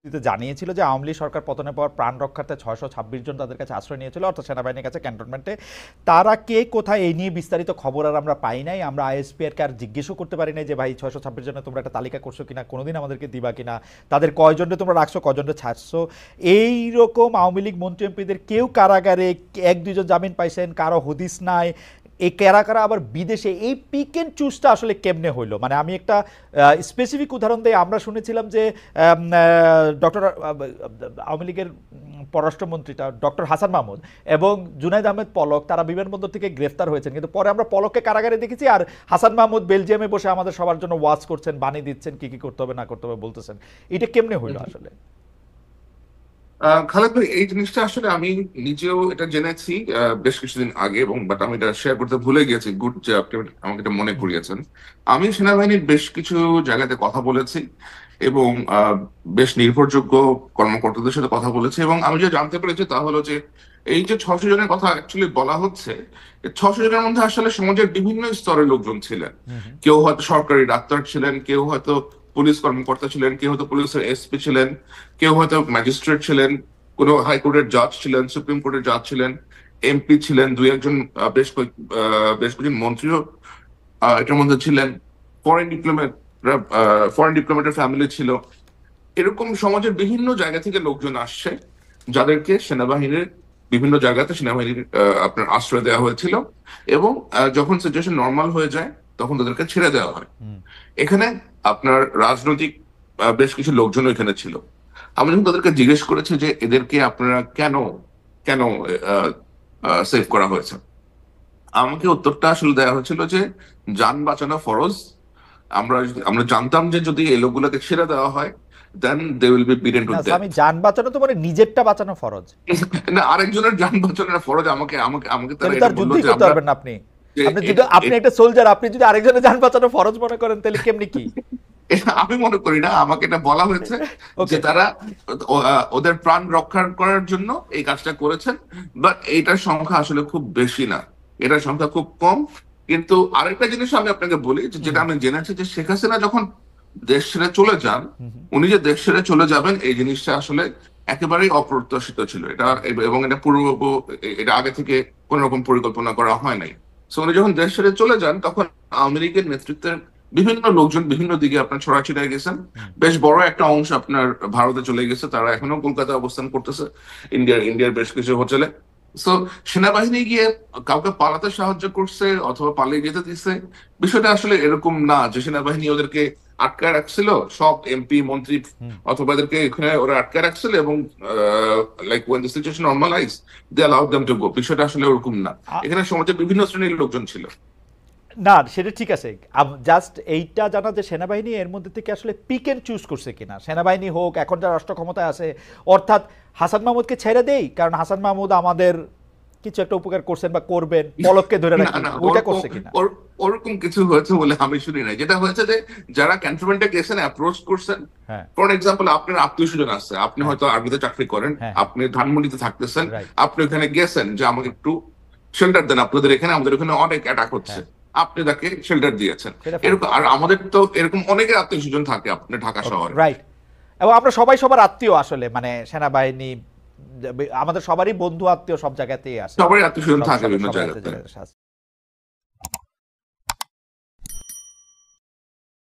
জানিয়েছিল যে আওয়ামী লীগ সরকার পতনের পর প্রাণ রক্ষার্থে 626 জন তাদের কাছে আশ্রয় নিয়েছিল, অর্থাৎ সেনাবাহিনীর কাছে ক্যান্টনমেন্টে। তারা কে কোথায় এই নিয়ে বিস্তারিত খবর আর আমরা পাই নাই। আমরা আইএসপিআরকে আর জিজ্ঞেসও করতে পারি নাই যে ভাই 626 জনের তোমরা একটা তালিকা করছো কিনা, কোনোদিন আমাদেরকে দিবা কিনা, তাদের কয়জনকে তোমরা রাখছো, কয়জনকে ছাড়ছো। এইরকম আওয়ামী লীগ মন্ত্রী এমপিদের কেউ কারাগারে, এক দুজন জামিন পাইছেন, কারো হদিস নাই। এই কারা কারা আবার বিদেশে, এই পিক অ্যান্ড চুজটা আসলে কেমনে হইলো? মানে আমি একটা স্পেসিফিক উদাহরণ দিই। আমরা শুনেছিলাম যে ডক্টর আওয়ামী লীগের পররাষ্ট্রমন্ত্রীটা ডক্টর হাসান মাহমুদ এবং জুনাইদ আহমেদ পলক তারা বিমানবন্দর থেকে গ্রেফতার হয়েছেন, কিন্তু পরে আমরা পলককে কারাগারে দেখেছি, আর হাসান মাহমুদ বেলজিয়ামে বসে আমাদের সবার জন্য ওয়াচ করছেন, বাণী দিচ্ছেন, কি কি করতে হবে না করতে হবে বলতেছেন। এটা কেমনে হইলো আসলে? খালেদ ভাই, এই জিনিসটা আসলে আমি নিজেও এটা জেনেছি বেশ কিছুদিন আগে, এবং বাট আমি এটা শেয়ার করতে ভুলে গেছি। গুড যে আপনি আমাকে এটা মনে করিয়েছেন। আমি সেনাবাহিনীর বেশ কিছু জায়গাতে কথা বলেছি এবং বেশ নির্ভরযোগ্য কর্মকর্তাদের সাথে কথা বলেছি, এবং আমি যে জানতে পেরেছি তা হলো যে এই যে 600 জনের কথা অ্যাকচুয়ালি বলা হচ্ছে, 600 জনের মধ্যে আসলে সমাজের বিভিন্ন স্তরের লোকজন ছিলেন। কেউ হয়তো সরকারি ডাক্তার ছিলেন, কেউ হয়তো পুলিশ কর্মকর্তা ছিলেন, কেউ হয়তো পুলিশের এসপি ছিলেন, কেউ হয়তো ম্যাজিস্ট্রেট ছিলেন, কোনো হাইকোর্টের জাজ ছিলেন, সুপ্রিম কোর্টের জাজ ছিলেন, এমপি ছিলেন, দুই একজন বেশ কয়েকজন মন্ত্রীও এটার মধ্যে ছিলেন। ফরেন ডিপ্লোমেট ফরেন ডিপ্লোমেটের ফ্যামিলি ছিল। এরকম সমাজের বিভিন্ন জায়গা থেকে লোকজন আসছে, যাদেরকে সেনাবাহিনীর বিভিন্ন জায়গাতে সেনাবাহিনীর আপনার আশ্রয় দেওয়া হয়েছিল, এবং যখন সিচুয়েশন নর্মাল হয়ে যায় তখন তাদেরকে ছেড়ে দেওয়া হয়। এখানে আপনার রাজনৈতিক বেশ কিছু লোকজন এখানে ছিল। আমি যখন তাদেরকে জিজ্ঞেস করেছি যে এদেরকে আপনারা কেন কেন সেভ করা হয়েছে, আমাকে উত্তরটা আসলে দেওয়া হয়েছিল যে যান বাঁচানো ফরজ। আমরা জানতাম যে যদি এই লোকগুলোকে ছেড়ে দেওয়া হয়, then they will be beaten to না ডেথ। আমি যান বাঁচানো তো মানে নিজেরটা বাঁচানো ফরজ। না, আরেকজনের যান বাঁচানোর ফরজ। আমাকে আমাকে আমাকে তারা তাহলে তো এটা আর বললো যুদ্ধই যে করতে আমরা পারবেন না আপনি। যে আপনি যদি আপনি একটা সোলজার, আপনি যদি আরেকজনের যান বাঁচানো ফরজ মনে করেন তাহলে কেমনি কি? এটা আমি মনে করি না। আমাকে এটা বলা হয়েছে যে ওকে। তারা ওদের প্রাণ রক্ষা করার জন্য এই কাজটা করেছেন, বাট এইটার সংখ্যা আসলে খুব বেশি না, এটার সংখ্যা খুব কম। কিন্তু আরেকটা জিনিস আমি আপনাকে বলি, যেটা আমি জেনেছি, যে শেখ হাসিনা যখন দেশ ছেড়ে চলে যান, উনি যে দেশ ছেড়ে চলে যাবেন এই জিনিসটা আসলে একেবারেই অপ্রত্যাশিত ছিল। এটা এবং এটা আগে থেকে কোন রকম পরিকল্পনা করা হয় নাই। সো উনি যখন দেশ ছেড়ে চলে যান, তখন আওয়ামী লীগের নেতৃত্বের বিভিন্ন লোকজন বিভিন্ন দিকে আপনার ছড়াছিটায় গেছেন। বেশ বড় একটা অংশ আপনার ভারতে চলে গেছে, তারা এখনো কলকাতায় অবস্থান করতেছে, ইন্ডিয়ার বেশ কিছু হোটেলে। সো সেনাবাহিনী গিয়ে কাউকে পালাতে সাহায্য করছে অথবা পালিয়ে যেতে দিচ্ছে, বিষয়টা আসলে এরকম না যে সেনাবাহিনী ওদেরকে আটকায় রাখছিল, সব এমপি মন্ত্রী অথবা এদেরকে এখানে ওরা আটকায় রাখছিল, এবং like when the situation normalise they allowed them to go. বিষয়টা আসলে ওরকম না। এখানে সমাজের বিভিন্ন শ্রেণীর লোকজন ছিল। না সেটা ঠিক আছে, জাস্ট এইটা জানা যে সেনাবাহিনী এর মধ্যে থেকে আসলে পিক এন্ড চুজ করছে কিনা। সেনাবাহিনী হোক, এখন যারা রাষ্ট্র ক্ষমতায় আছে, অর্থাৎ হাসান মাহমুদকে ছেড়ে দেই কারণ হাসান মাহমুদ আমাদের কিছু একটা উপকার করছেন বা করবেন, পলককে ধরে না রাখি, না, ওইটা করছে কিনা? ওরকম কিছু হয়েছে বলে আমি শুনি নাই। যেটা হয়েছে যে যারা ক্যান্টনমেন্টে গেছেন, অ্যাপ্রোচ করছেন, হ্যাঁ ফর এক্সাম্পল আপনার আত্মীয় স্বজন আছে, আপনি হ্যাঁ হয়তো আর্মিতে চাকরি করেন, হ্যাঁ আপনি ধানমন্ডিতে থাকতেছেন, রাইট, আপনি ওখানে গেছেন যে আমাকে একটু শেল্টার দেন, আপনাদের এখানে আমাদের এখানে অনেক অ্যাটাক হচ্ছে, হ্যাঁ আপনি তাকে শেল্টার দিয়েছেন। সেটা ফাইন, এরকম আর আমাদের তো এরকম অনেকের আত্মীয় স্বজন থাকে আপনার ঢাকা শহরে। রাইট। এবং আমরা সবাই সবার আত্মীয় আসলে, মানে সেনাবাহিনী আমাদের সবারই বন্ধু আত্মীয় সব জায়গাতেই আছে, সবারই আত্মীয় স্বজন সব থাকে সবাই বিভিন্ন সবাই জায়গাতে। আছে।